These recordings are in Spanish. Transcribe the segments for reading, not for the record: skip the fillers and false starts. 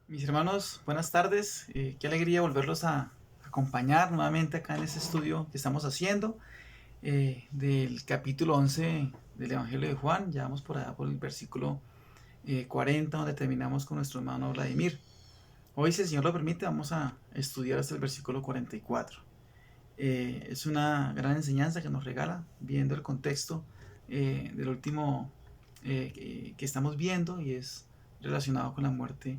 Mis hermanos, buenas tardes. Qué alegría volverlos a acompañar nuevamente acá en este estudio que estamos haciendo del capítulo 11 del Evangelio de Juan. Ya vamos por allá por el versículo 40, donde terminamos con nuestro hermano Vladimir. Hoy, si el Señor lo permite, vamos a estudiar hasta el versículo 44. Es una gran enseñanza que nos regala, viendo el contexto del último que estamos viendo, y es relacionado con la muerte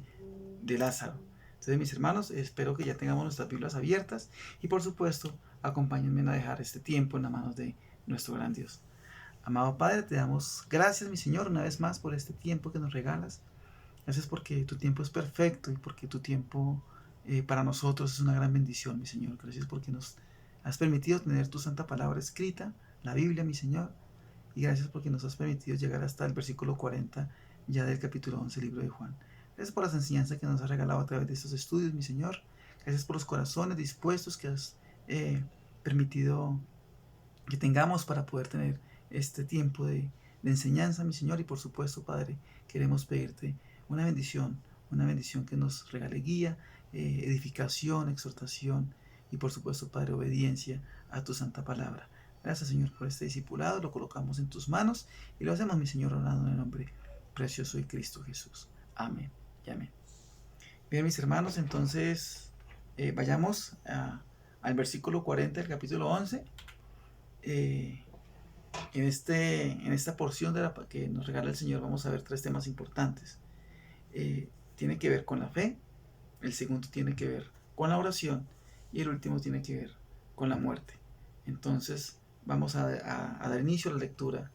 de Lázaro. Entonces, mis hermanos, espero que ya tengamos nuestras Biblias abiertas y, por supuesto, acompáñenme a dejar este tiempo en las manos de nuestro gran Dios. Amado Padre, te damos gracias, mi Señor, una vez más por este tiempo que nos regalas. Gracias porque tu tiempo es perfecto y porque tu tiempo para nosotros es una gran bendición, mi Señor. Gracias porque nos has permitido tener tu santa palabra escrita, la Biblia, mi Señor. Y gracias porque nos has permitido llegar hasta el versículo 40 ya del capítulo 11, libro de Juan. Gracias por las enseñanzas que nos has regalado a través de estos estudios, mi Señor. Gracias por los corazones dispuestos que has permitido que tengamos para poder tener este tiempo de enseñanza, mi Señor. Y por supuesto, Padre, queremos pedirte una bendición que nos regale guía, edificación, exhortación y, por supuesto, Padre, obediencia a tu santa palabra. Gracias, Señor, por este discipulado. Lo colocamos en tus manos y lo hacemos, mi Señor, orando en el nombre precioso de Cristo Jesús. Amén y amén. Bien, mis hermanos, entonces vayamos al versículo 40 del capítulo 11. En esta porción que nos regala el Señor vamos a ver tres temas importantes. Tiene que ver con la fe, el segundo tiene que ver con la oración y el último tiene que ver con la muerte. Entonces vamos a dar inicio a la lectura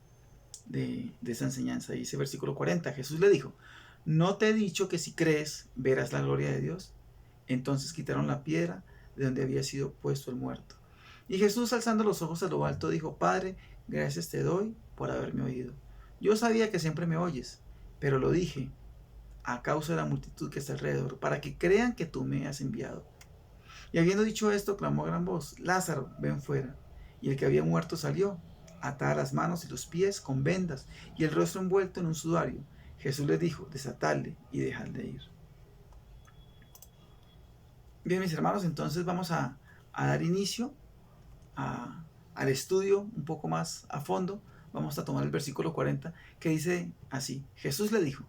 de esa enseñanza. Dice versículo 40, Jesús le dijo: ¿no te he dicho que si crees verás la gloria de Dios? Entonces quitaron la piedra de donde había sido puesto el muerto. Y Jesús, alzando los ojos a lo alto, dijo: Padre, gracias te doy por haberme oído. Yo sabía que siempre me oyes, pero lo dije a causa de la multitud que está alrededor, para que crean que tú me has enviado. Y habiendo dicho esto, clamó a gran voz: Lázaro, ven fuera. Y el que había muerto salió, atada las manos y los pies con vendas, y el rostro envuelto en un sudario. Jesús les dijo: desatadle y dejadle ir. Bien, mis hermanos, entonces vamos a dar inicio al estudio un poco más a fondo. Vamos a tomar el versículo 40, que dice así: Jesús le dijo: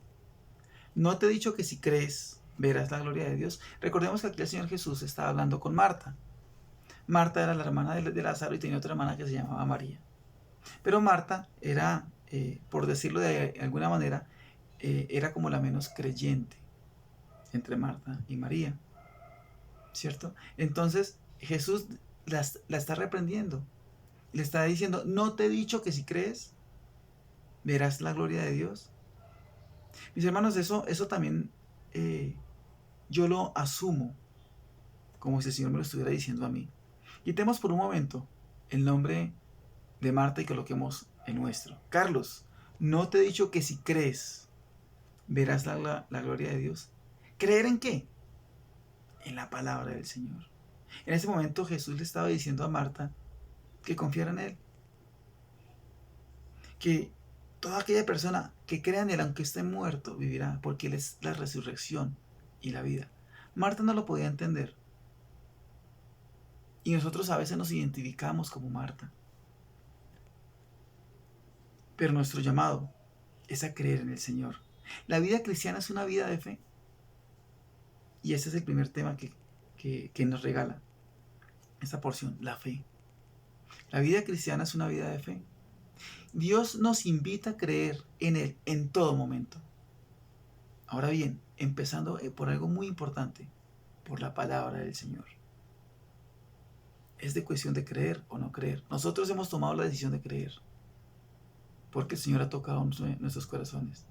¿no te he dicho que si crees verás la gloria de Dios? Recordemos que aquí el Señor Jesús estaba hablando con Marta. Marta era la hermana de Lázaro y tenía otra hermana que se llamaba María. Pero Marta era, por decirlo de alguna manera, era como la menos creyente entre Marta y María, ¿cierto? Entonces Jesús la está reprendiendo. Le está diciendo: ¿no te he dicho que si crees verás la gloria de Dios? Mis hermanos, eso también yo lo asumo como si el Señor me lo estuviera diciendo a mí. Quitemos por un momento el nombre de Marta y coloquemos el nuestro. Carlos, ¿no te he dicho que si crees verás la gloria de Dios? ¿Creer en qué? En la palabra del Señor. En ese momento Jesús le estaba diciendo a Marta que confiara en Él, que toda aquella persona que crea en Él, aunque esté muerto, vivirá, porque Él es la resurrección y la vida. Marta no lo podía entender, y nosotros a veces nos identificamos como Marta, pero nuestro llamado es a creer en el Señor. La vida cristiana es una vida de fe, y ese es el primer tema que nos regala esta porción, la fe. La vida cristiana es una vida de fe. Dios nos invita a creer en Él en todo momento. Ahora bien, empezando por algo muy importante, por la palabra del Señor. Es de cuestión de creer o no creer. Nosotros hemos tomado la decisión de creer, porque el Señor ha tocado nuestros corazones.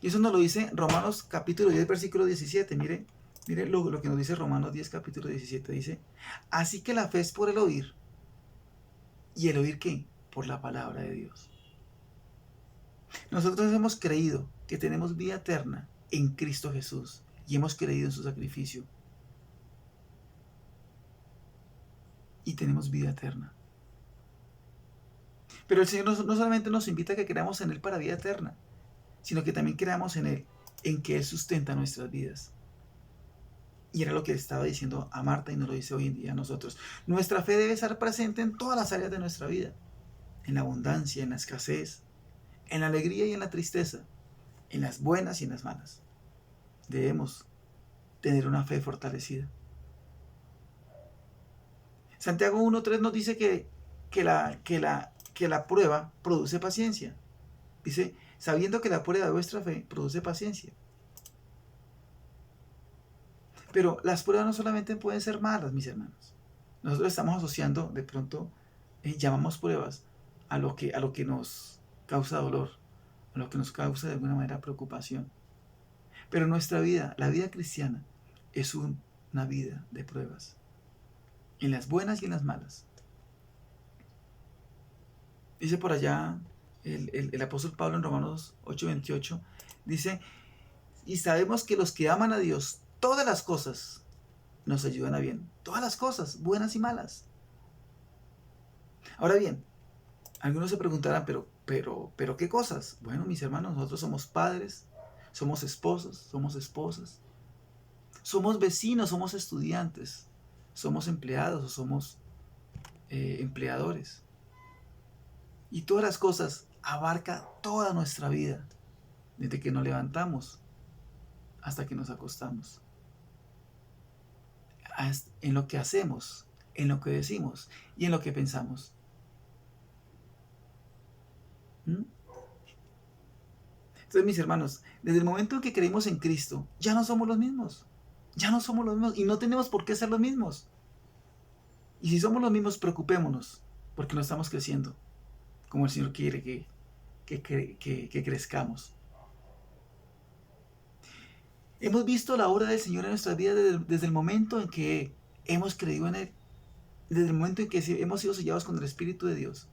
Y eso nos lo dice Romanos capítulo 10, versículo 17. Mire lo que nos dice Romanos 10, capítulo 17. Dice: así que la fe es por el oír. ¿Y el oír qué? Por la palabra de Dios. Nosotros hemos creído que tenemos vida eterna en Cristo Jesús y hemos creído en su sacrificio. Y tenemos vida eterna. Pero el Señor no solamente nos invita a que creamos en Él para vida eterna, sino que también creamos en Él, en que Él sustenta nuestras vidas. Y era lo que le estaba diciendo a Marta y nos lo dice hoy en día a nosotros. Nuestra fe debe estar presente en todas las áreas de nuestra vida. En la abundancia, en la escasez, en la alegría y en la tristeza, en las buenas y en las malas. Debemos tener una fe fortalecida. Santiago 1:3 nos dice que la prueba produce paciencia. Dice, sabiendo que la prueba de vuestra fe produce paciencia. Pero las pruebas no solamente pueden ser malas, mis hermanos. Nosotros estamos asociando, de pronto, llamamos pruebas a lo que nos causa dolor, a lo que nos causa de alguna manera preocupación. Pero nuestra vida, la vida cristiana, es una vida de pruebas, en las buenas y en las malas. Dice por allá el apóstol Pablo en Romanos 8:28, dice, y sabemos que los que aman a Dios, todas las cosas nos ayudan a bien. Todas las cosas, buenas y malas. Ahora bien, algunos se preguntarán, pero ¿qué cosas? Bueno, mis hermanos, nosotros somos padres, somos esposos, somos esposas, somos vecinos, somos estudiantes, somos empleados o somos empleadores. Y todas las cosas abarca toda nuestra vida, desde que nos levantamos hasta que nos acostamos. En lo que hacemos, en lo que decimos y en lo que pensamos. Entonces, mis hermanos, desde el momento en que creímos en Cristo, ya no somos los mismos. Ya no somos los mismos y no tenemos por qué ser los mismos. Y si somos los mismos, preocupémonos, porque no estamos creciendo como el Señor quiere que crezcamos. Hemos visto la obra del Señor en nuestras vidas desde el momento en que hemos creído en Él, desde el momento en que hemos sido sellados con el Espíritu de Dios.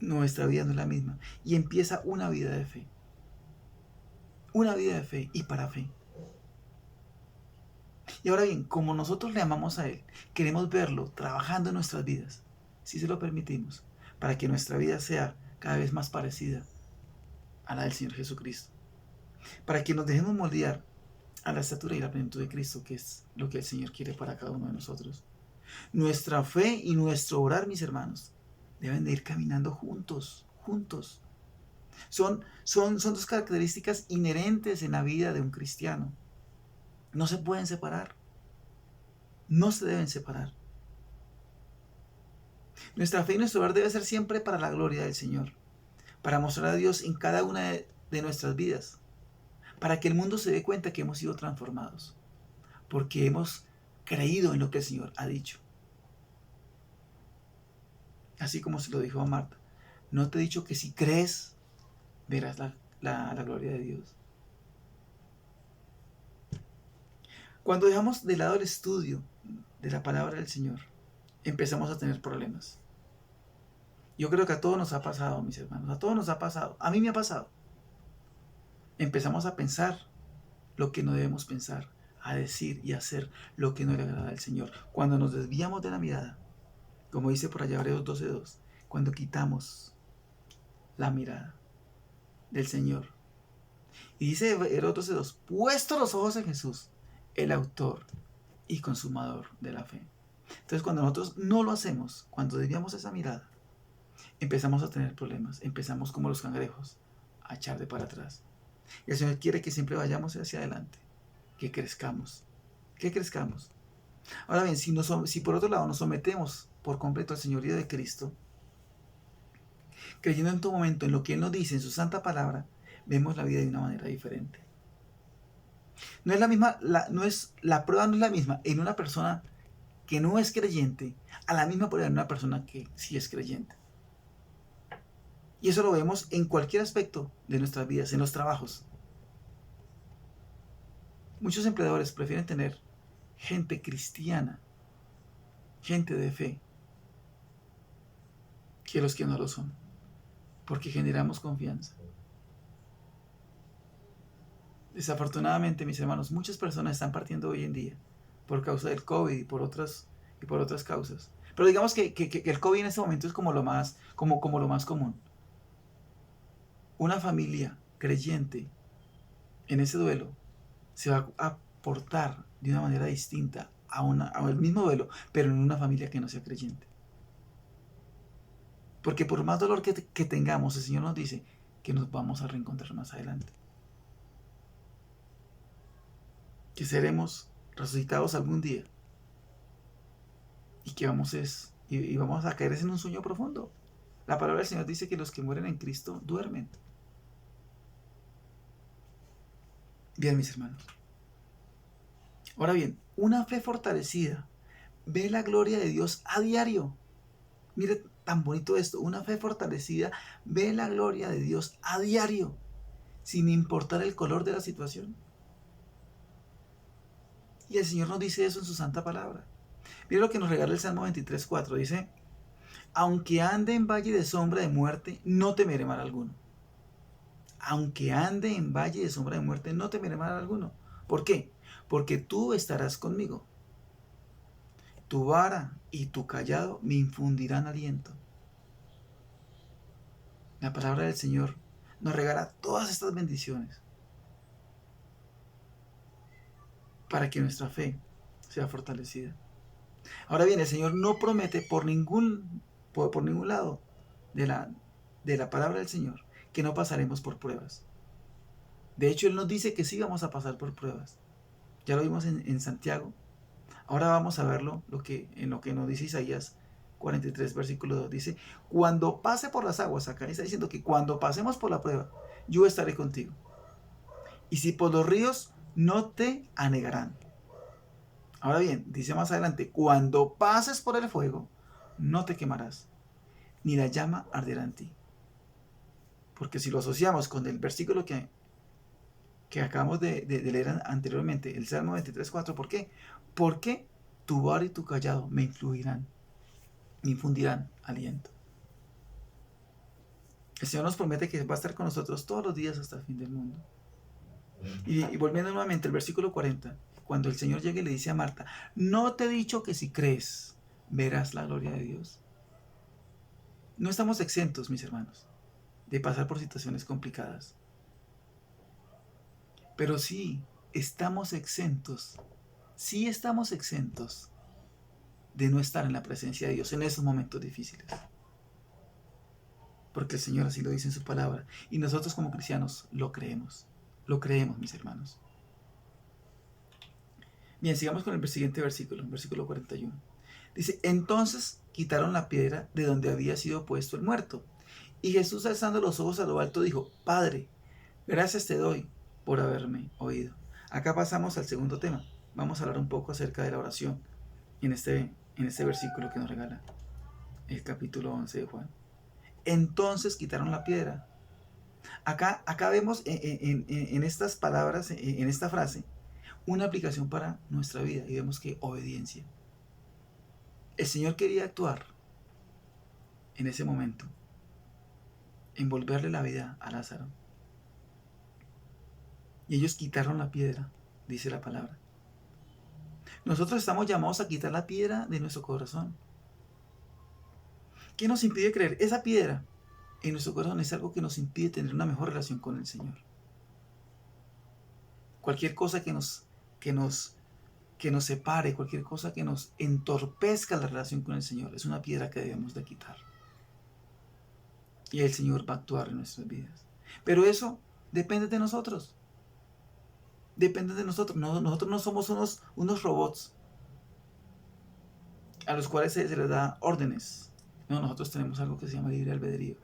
Nuestra vida no es la misma y empieza una vida de fe. Una vida de fe y para fe. Y ahora bien, como nosotros le amamos a Él, queremos verlo trabajando en nuestras vidas, si se lo permitimos, para que nuestra vida sea cada vez más parecida a la del Señor Jesucristo. Para que nos dejemos moldear a la estatura y la plenitud de Cristo, que es lo que el Señor quiere para cada uno de nosotros. Nuestra fe y nuestro orar, mis hermanos, deben de ir caminando juntos. Son dos características inherentes en la vida de un cristiano. No se pueden separar. No se deben separar. Nuestra fe y nuestro orar debe ser siempre para la gloria del Señor, para mostrar a Dios en cada una de nuestras vidas, para que el mundo se dé cuenta que hemos sido transformados, porque hemos creído en lo que el Señor ha dicho. Así como se lo dijo a Marta, no te he dicho que si crees, verás la gloria de Dios. Cuando dejamos de lado el estudio de la palabra del Señor, empezamos a tener problemas. Yo creo que a todos nos ha pasado, mis hermanos, a todos nos ha pasado, a mí me ha pasado. Empezamos a pensar lo que no debemos pensar, a decir y hacer lo que no le agrada al Señor. Cuando nos desviamos de la mirada, como dice por allá Hebreos 12:2, cuando quitamos la mirada del Señor. Y dice Hebreos 12:2, puesto los ojos en Jesús, el autor y consumador de la fe. Entonces, cuando nosotros no lo hacemos, cuando desviamos esa mirada, empezamos a tener problemas, empezamos como los cangrejos a echar de para atrás. Y el Señor quiere que siempre vayamos hacia adelante, que crezcamos. Ahora bien, si por otro lado nos sometemos por completo al señorío de Cristo, creyendo en todo momento en lo que Él nos dice en su santa palabra, vemos la vida de una manera diferente. No es la misma, la prueba no es la misma en una persona que no es creyente a la misma prueba en una persona que sí es creyente. Y eso lo vemos en cualquier aspecto de nuestras vidas, en los trabajos. Muchos empleadores prefieren tener gente cristiana, gente de fe, que los que no lo son, porque generamos confianza. Desafortunadamente, mis hermanos, muchas personas están partiendo hoy en día por causa del COVID y por otras causas. Pero digamos que el COVID en este momento es como lo más común. Una familia creyente en ese duelo se va soportar de una manera distinta al mismo duelo, pero en una familia que no sea creyente. Porque por más dolor que tengamos, el Señor nos dice que nos vamos a reencontrar más adelante. Que seremos resucitados algún día. Y que vamos a caer en un sueño profundo. La palabra del Señor dice que los que mueren en Cristo duermen. Bien, mis hermanos. Ahora bien, una fe fortalecida ve la gloria de Dios a diario. Mire tan bonito esto, una fe fortalecida ve la gloria de Dios a diario, sin importar el color de la situación. Y el Señor nos dice eso en su santa palabra. Mire lo que nos regala el Salmo 23:4, dice: aunque ande en valle de sombra de muerte, no temeré mal alguno. Aunque ande en valle de sombra de muerte, no temeré mal alguno. ¿Por qué? Porque tú estarás conmigo. Tu vara y tu cayado me infundirán aliento. La palabra del Señor nos regala todas estas bendiciones para que nuestra fe sea fortalecida. Ahora bien, el Señor no promete por ningún lado de la palabra del Señor que no pasaremos por pruebas. De hecho, Él nos dice que sí vamos a pasar por pruebas. Ya lo vimos en Santiago. Ahora vamos a verlo en lo que nos dice Isaías 43, versículo 2. Dice: cuando pase por las aguas, acá está diciendo que cuando pasemos por la prueba, yo estaré contigo. Y si por los ríos, no te anegarán. Ahora bien, dice más adelante: cuando pases por el fuego, no te quemarás, ni la llama arderá en ti. Porque si lo asociamos con el versículo que acabamos de leer anteriormente, el Salmo 23:4, ¿por qué? Porque tu vara y tu cayado me infundirán aliento. El Señor nos promete que va a estar con nosotros todos los días hasta el fin del mundo. Y volviendo nuevamente al versículo 40, cuando el Señor llega y le dice a Marta: ¿no te he dicho que si crees, verás la gloria de Dios? No estamos exentos, mis hermanos, de pasar por situaciones complicadas. Pero sí estamos exentos de no estar en la presencia de Dios en esos momentos difíciles. Porque el Señor así lo dice en su palabra. Y nosotros como cristianos lo creemos. Lo creemos, mis hermanos. Bien, sigamos con el siguiente versículo, versículo 41. Dice: entonces quitaron la piedra de donde había sido puesto el muerto. Y Jesús, alzando los ojos a lo alto, dijo: Padre, gracias te doy por haberme oído. Acá pasamos al segundo tema. Vamos a hablar un poco acerca de la oración en este versículo que nos regala el capítulo 11 de Juan. Entonces quitaron la piedra. Acá vemos en estas palabras, en esta frase, una aplicación para nuestra vida, y vemos que obediencia. El Señor quería actuar en ese momento, envolverle la vida a Lázaro. Y ellos quitaron la piedra, dice la palabra. Nosotros estamos llamados a quitar la piedra de nuestro corazón. ¿Qué nos impide creer? Esa piedra en nuestro corazón es algo que nos impide tener una mejor relación con el Señor. Cualquier cosa que nos separe, cualquier cosa que nos entorpezca la relación con el Señor, es una piedra que debemos de quitar. Y el Señor va a actuar en nuestras vidas. Pero eso depende de nosotros. Depende de nosotros. Nosotros no somos unos robots a los cuales se les da órdenes. No, nosotros tenemos algo que se llama libre albedrío.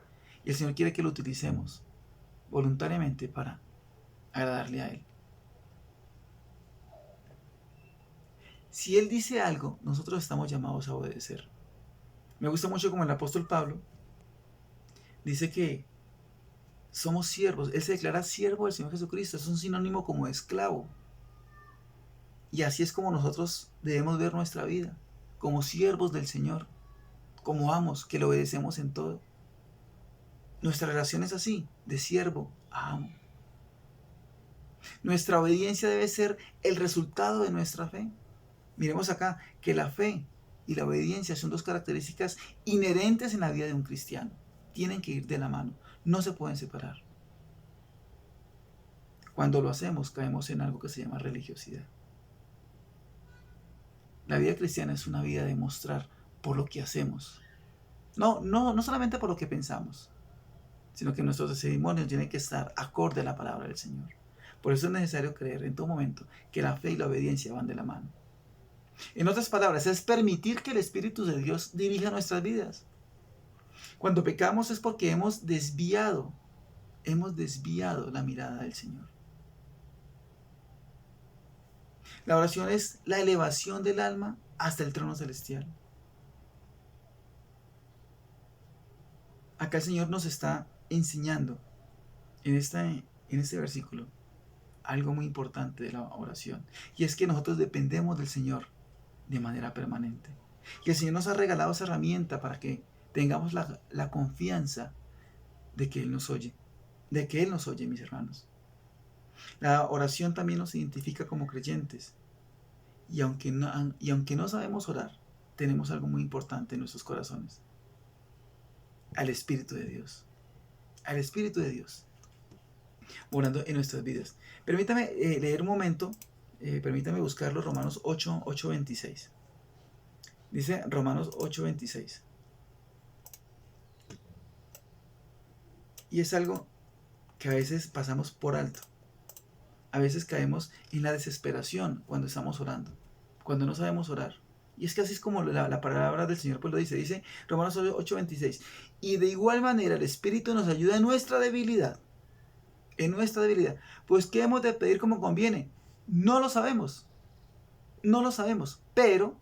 Y el Señor quiere que lo utilicemos voluntariamente para agradarle a Él. Si Él dice algo, nosotros estamos llamados a obedecer. Me gusta mucho como el apóstol Pablo dice que somos siervos. Él se declara siervo del Señor Jesucristo. Es un sinónimo como de esclavo. Y así es como nosotros debemos ver nuestra vida, como siervos del Señor, como amos, que le obedecemos en todo. Nuestra relación es así, de siervo a amo. Nuestra obediencia debe ser el resultado de nuestra fe. Miremos acá que la fe y la obediencia son dos características inherentes en la vida de un cristiano. Tienen que ir de la mano, no se pueden separar. Cuando lo hacemos, caemos en algo que se llama religiosidad. La vida cristiana es una vida de mostrar por lo que hacemos. No solamente por lo que pensamos, sino que nuestros testimonios tienen que estar acorde a la palabra del Señor. Por eso es necesario creer en todo momento que la fe y la obediencia van de la mano. En otras palabras, es permitir que el Espíritu de Dios dirija nuestras vidas. Cuando pecamos es porque hemos desviado la mirada del Señor. La oración es la elevación del alma hasta el trono celestial. Acá el Señor nos está enseñando en este versículo algo muy importante de la oración. Y es que nosotros dependemos del Señor de manera permanente. Y el Señor nos ha regalado esa herramienta para que tengamos la confianza de que Él nos oye. De que Él nos oye, mis hermanos. La oración también nos identifica como creyentes. Y aunque no sabemos orar, tenemos algo muy importante en nuestros corazones. Al Espíritu de Dios. Al Espíritu de Dios. Orando en nuestras vidas. Permítame leer un momento. Permítame buscarlo. Romanos 8:26. Dice Romanos 8:26. Y es algo que a veces pasamos por alto. A veces caemos en la desesperación cuando estamos orando. Cuando no sabemos orar. Y es que así es como la palabra del Señor pues lo dice. Dice Romanos 8:26. Y de igual manera el Espíritu nos ayuda en nuestra debilidad. En nuestra debilidad. Pues ¿qué hemos de pedir como conviene? No lo sabemos. No lo sabemos. Pero,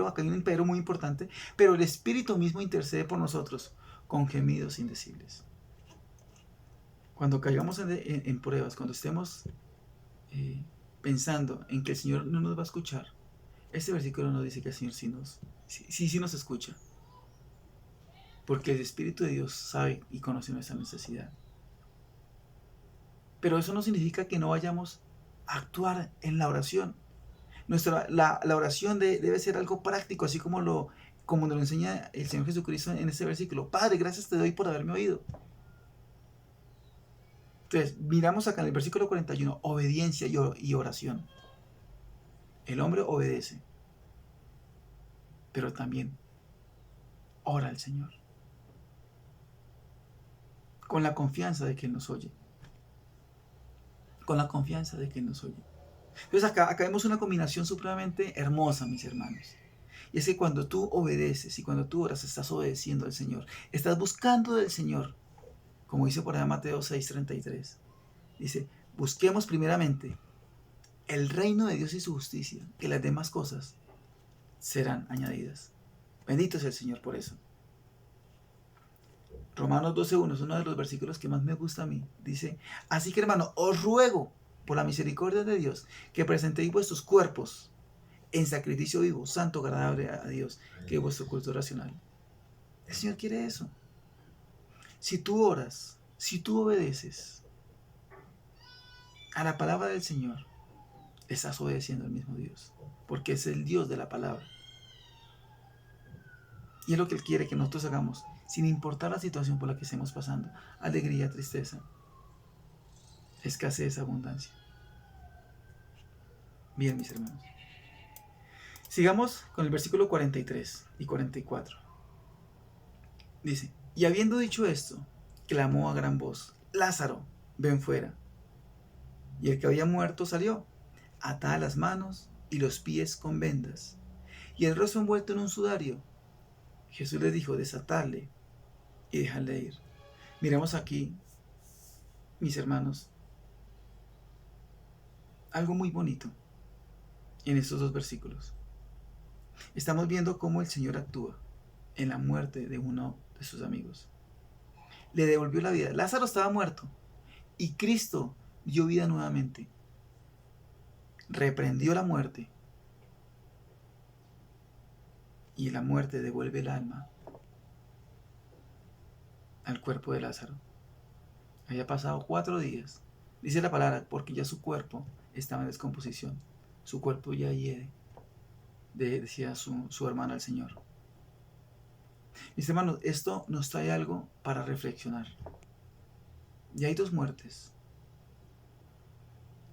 acá hay un pero muy importante. Pero el Espíritu mismo intercede por nosotros con gemidos indecibles. Cuando caigamos en pruebas, cuando estemos pensando en que el Señor no nos va a escuchar, este versículo nos dice que el Señor sí nos escucha. Porque el Espíritu de Dios sabe y conoce nuestra necesidad. Pero eso no significa que no vayamos a actuar en la oración. La oración debe ser algo práctico, así como nos lo enseña el Señor Jesucristo en este versículo. Padre, gracias te doy por haberme oído. Entonces, miramos acá en el versículo 41, obediencia y oración. El hombre obedece, pero también ora al Señor. Con la confianza de que Él nos oye. Con la confianza de que Él nos oye. Entonces acá vemos una combinación supremamente hermosa, mis hermanos. Y es que cuando tú obedeces y cuando tú oras, estás obedeciendo al Señor. Estás buscando del Señor. Como dice por allá Mateo 6:33. Dice, busquemos primeramente el reino de Dios y su justicia, que las demás cosas serán añadidas. Bendito sea el Señor por eso. Romanos 12:1 es uno de los versículos que más me gusta a mí. Dice, así que hermano, os ruego por la misericordia de Dios que presentéis vuestros cuerpos en sacrificio vivo, santo, agradable a Dios, que es vuestro culto racional. El Señor quiere eso. Si tú oras, si tú obedeces a la palabra del Señor, estás obedeciendo al mismo Dios, porque es el Dios de la palabra. Y es lo que Él quiere que nosotros hagamos, sin importar la situación por la que estemos pasando. Alegría, tristeza, escasez, abundancia. Bien, mis hermanos. Sigamos con el versículo 43 y 44. Dice, y habiendo dicho esto, clamó a gran voz, Lázaro, ven fuera. Y el que había muerto salió, atada las manos y los pies con vendas, y el rostro envuelto en un sudario. Jesús le dijo, desatadle y dejadle ir. Miremos aquí, mis hermanos, algo muy bonito en estos dos versículos. Estamos viendo cómo el Señor actúa en la muerte de uno de sus amigos. Le devolvió la vida. Lázaro estaba muerto y Cristo dio vida nuevamente. Reprendió la muerte y la muerte devuelve el alma al cuerpo de Lázaro. Había pasado 4 días, dice la palabra, porque ya su cuerpo estaba en descomposición. Su cuerpo ya hiede, decía su hermana al Señor. Mis hermanos, esto nos trae algo para reflexionar. Y hay 2 muertes.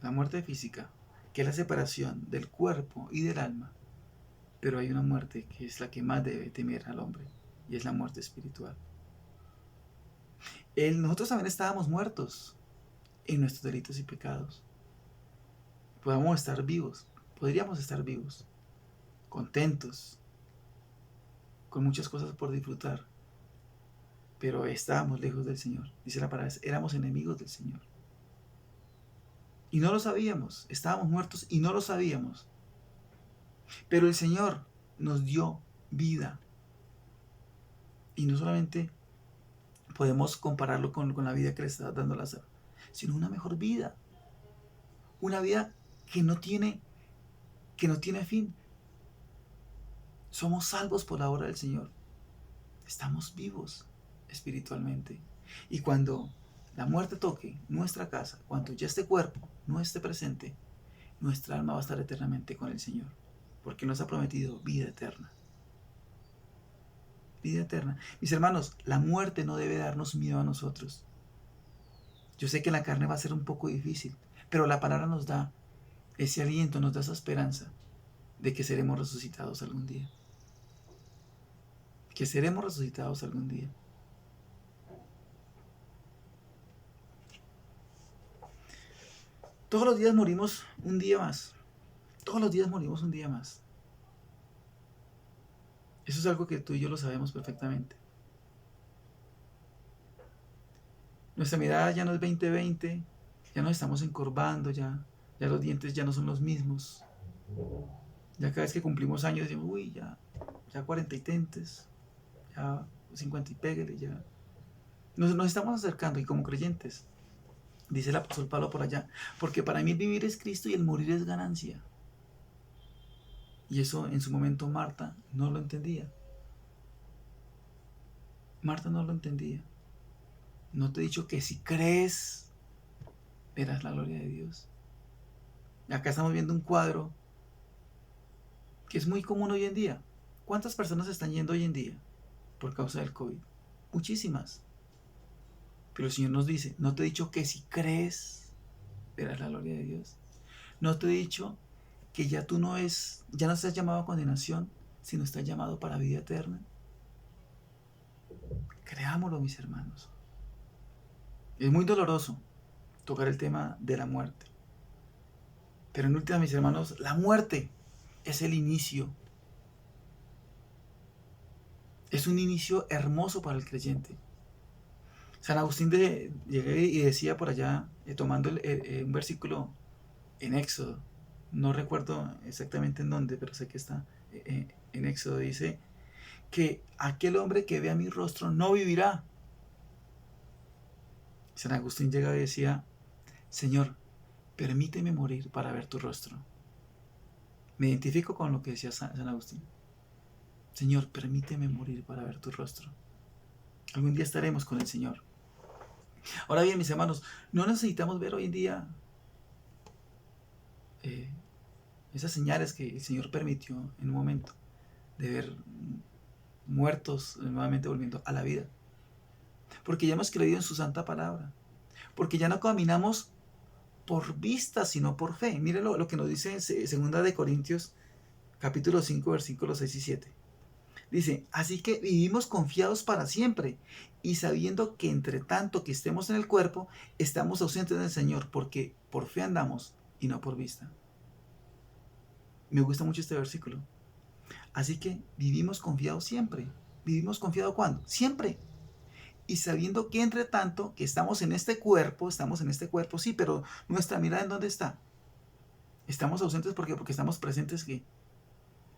La muerte física, que es la separación del cuerpo y del alma. Pero hay una muerte que es la que más debe temer al hombre, y es la muerte espiritual. Nosotros también estábamos muertos en nuestros delitos y pecados. Podríamos estar vivos, contentos, con muchas cosas por disfrutar, pero estábamos lejos del Señor. Dice la palabra, éramos enemigos del Señor. Y no lo sabíamos, estábamos muertos y no lo sabíamos. Pero el Señor nos dio vida. Y no solamente podemos compararlo con la vida que le está dando Lázaro, sino una mejor vida. Una vida que no tiene fin. Somos salvos por la obra del Señor. Estamos vivos espiritualmente. Y cuando la muerte toque nuestra casa, cuando ya este cuerpo no esté presente, nuestra alma va a estar eternamente con el Señor, porque nos ha prometido vida eterna. Vida eterna. Mis hermanos, la muerte no debe darnos miedo a nosotros. Yo sé que la carne va a ser un poco difícil, pero la palabra nos da ese aliento, nos da esa esperanza de que seremos resucitados algún día. Que seremos resucitados algún día. Todos los días morimos un día más. Todos los días morimos un día más. Eso es algo que tú y yo lo sabemos perfectamente. Nuestra mirada ya no es 20/20, ya nos estamos encorvando, ya los dientes ya no son los mismos. Ya cada vez que cumplimos años decimos, uy, ya 40 y tentes, ya 50 y pégale, ya. Nos estamos acercando, y como creyentes, dice el apóstol Pablo por allá, porque para mí el vivir es Cristo y el morir es ganancia. Y eso en su momento Marta no lo entendía. Marta no lo entendía. No te he dicho que si crees, verás la gloria de Dios. Y acá estamos viendo un cuadro que es muy común hoy en día. ¿Cuántas personas están yendo hoy en día por causa del COVID? Muchísimas. Pero el Señor nos dice, no te he dicho que si crees, verás la gloria de Dios. No te he dicho que ya no estás llamado a condenación, sino estás llamado para vida eterna. Creámoslo, mis hermanos. Es muy doloroso tocar el tema de la muerte. Pero en última, mis hermanos, la muerte es el inicio. Es un inicio hermoso para el creyente. San Agustín llegué y decía por allá, tomando un versículo en Éxodo, no recuerdo exactamente en dónde, pero sé que está en Éxodo, dice que aquel hombre que vea mi rostro no vivirá. San Agustín llegaba y decía, Señor, permíteme morir para ver tu rostro. Me identifico con lo que decía San Agustín. Señor, permíteme morir para ver tu rostro. Algún día estaremos con el Señor. Ahora bien, mis hermanos, no necesitamos ver hoy en día esas señales que el Señor permitió en un momento de ver muertos nuevamente volviendo a la vida. Porque ya hemos creído en su santa palabra. Porque ya no caminamos por vista, sino por fe. Mire lo que nos dice en 2 de Corintios, capítulo 5, versículos 6 y 7. Dice, así que vivimos confiados para siempre y sabiendo que entre tanto que estemos en el cuerpo, estamos ausentes del Señor, porque por fe andamos y no por vista. Me gusta mucho este versículo. Así que vivimos confiados siempre. ¿Vivimos confiados cuándo? Siempre. Y sabiendo que entre tanto que estamos en este cuerpo, sí, pero nuestra mirada ¿en dónde está? Estamos ausentes porque estamos presentes ¿qué?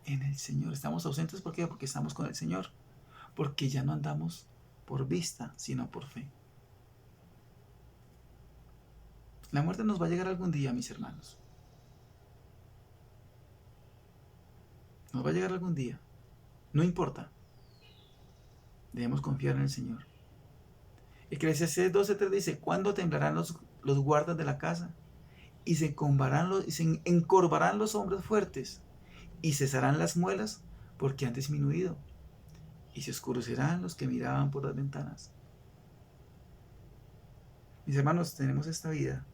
En el Señor. Estamos ausentes ¿por qué? Porque estamos con el Señor. Porque ya no andamos por vista, sino por fe. La muerte nos va a llegar algún día, mis hermanos. Nos va a llegar algún día. No importa. Debemos confiar en el Señor. Eclesiastés 12:3 dice, ¿cuándo temblarán los guardas de la casa? Y se encorvarán los hombres fuertes, y cesarán las muelas, porque han disminuido, y se oscurecerán los que miraban por las ventanas. Mis hermanos, tenemos esta vida,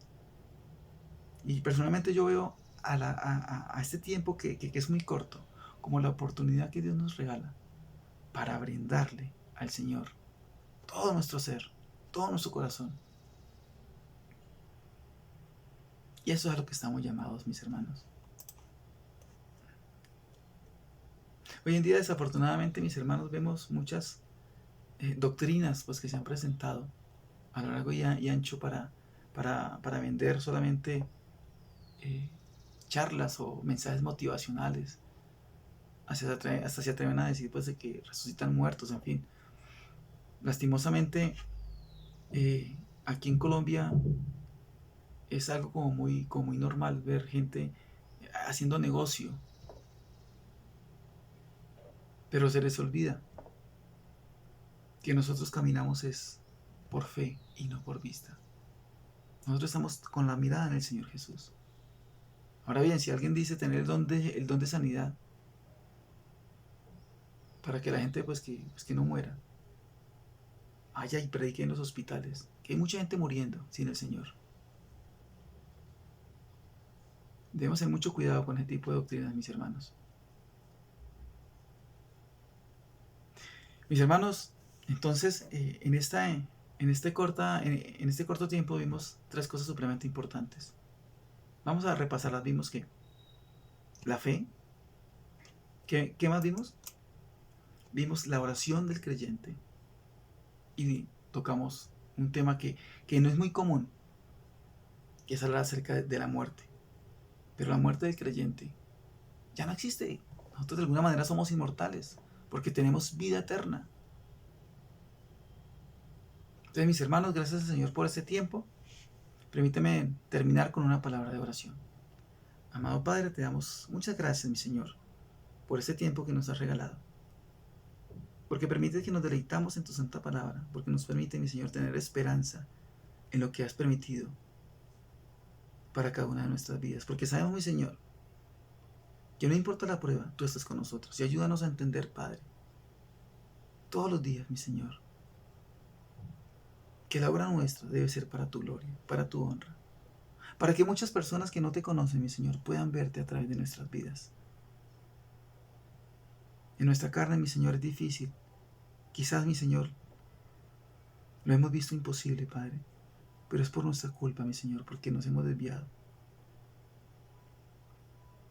y personalmente yo veo a este tiempo que es muy corto, como la oportunidad que Dios nos regala para brindarle al Señor todo nuestro ser, todo nuestro corazón. Y eso es a lo que estamos llamados, mis hermanos. Hoy en día, desafortunadamente, mis hermanos, vemos muchas doctrinas pues, que se han presentado a lo largo y ancho para vender solamente charlas o mensajes motivacionales. Hasta se atreven a decir pues, de que resucitan muertos, en fin. Lastimosamente, aquí en Colombia es algo como muy normal ver gente haciendo negocio, pero se les olvida que nosotros caminamos es por fe y no por vista. Nosotros estamos con la mirada en el Señor Jesús. Ahora bien, si alguien dice tener el don de sanidad para que la gente pues que no muera, vaya y predique en los hospitales, que hay mucha gente muriendo sin el Señor. Debemos tener mucho cuidado con ese tipo de doctrinas, mis hermanos. Mis hermanos, entonces en este corto tiempo vimos 3 cosas supremamente importantes. Vamos a repasarlas. Vimos que la fe. ¿Qué más vimos? Vimos la oración del creyente. Y tocamos un tema que no es muy común, que es hablar acerca de la muerte. Pero la muerte del creyente ya no existe. Nosotros de alguna manera somos inmortales, porque tenemos vida eterna. Entonces, mis hermanos, gracias al Señor por este tiempo. Permíteme terminar con una palabra de oración. Amado Padre, te damos muchas gracias, mi Señor, por este tiempo que nos has regalado. Porque permite que nos deleitamos en tu santa palabra. Porque nos permite, mi Señor, tener esperanza en lo que has permitido para cada una de nuestras vidas. Porque sabemos, mi Señor, que no importa la prueba, tú estás con nosotros. Y ayúdanos a entender, Padre, todos los días, mi Señor, que la obra nuestra debe ser para tu gloria, para tu honra. Para que muchas personas que no te conocen, mi Señor, puedan verte a través de nuestras vidas. En nuestra carne, mi Señor, es difícil. Quizás, mi Señor, lo hemos visto imposible, Padre. Pero es por nuestra culpa, mi Señor, porque nos hemos desviado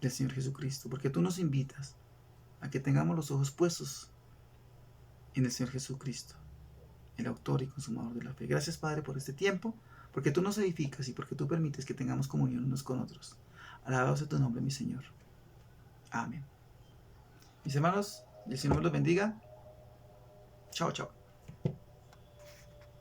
del Señor Jesucristo. Porque tú nos invitas a que tengamos los ojos puestos en el Señor Jesucristo, el autor y consumador de la fe. Gracias, Padre, por este tiempo, porque tú nos edificas y porque tú permites que tengamos comunión unos con otros. Alabado sea tu nombre, mi Señor. Amén. Mis hermanos, el Señor los bendiga. Chao, chao.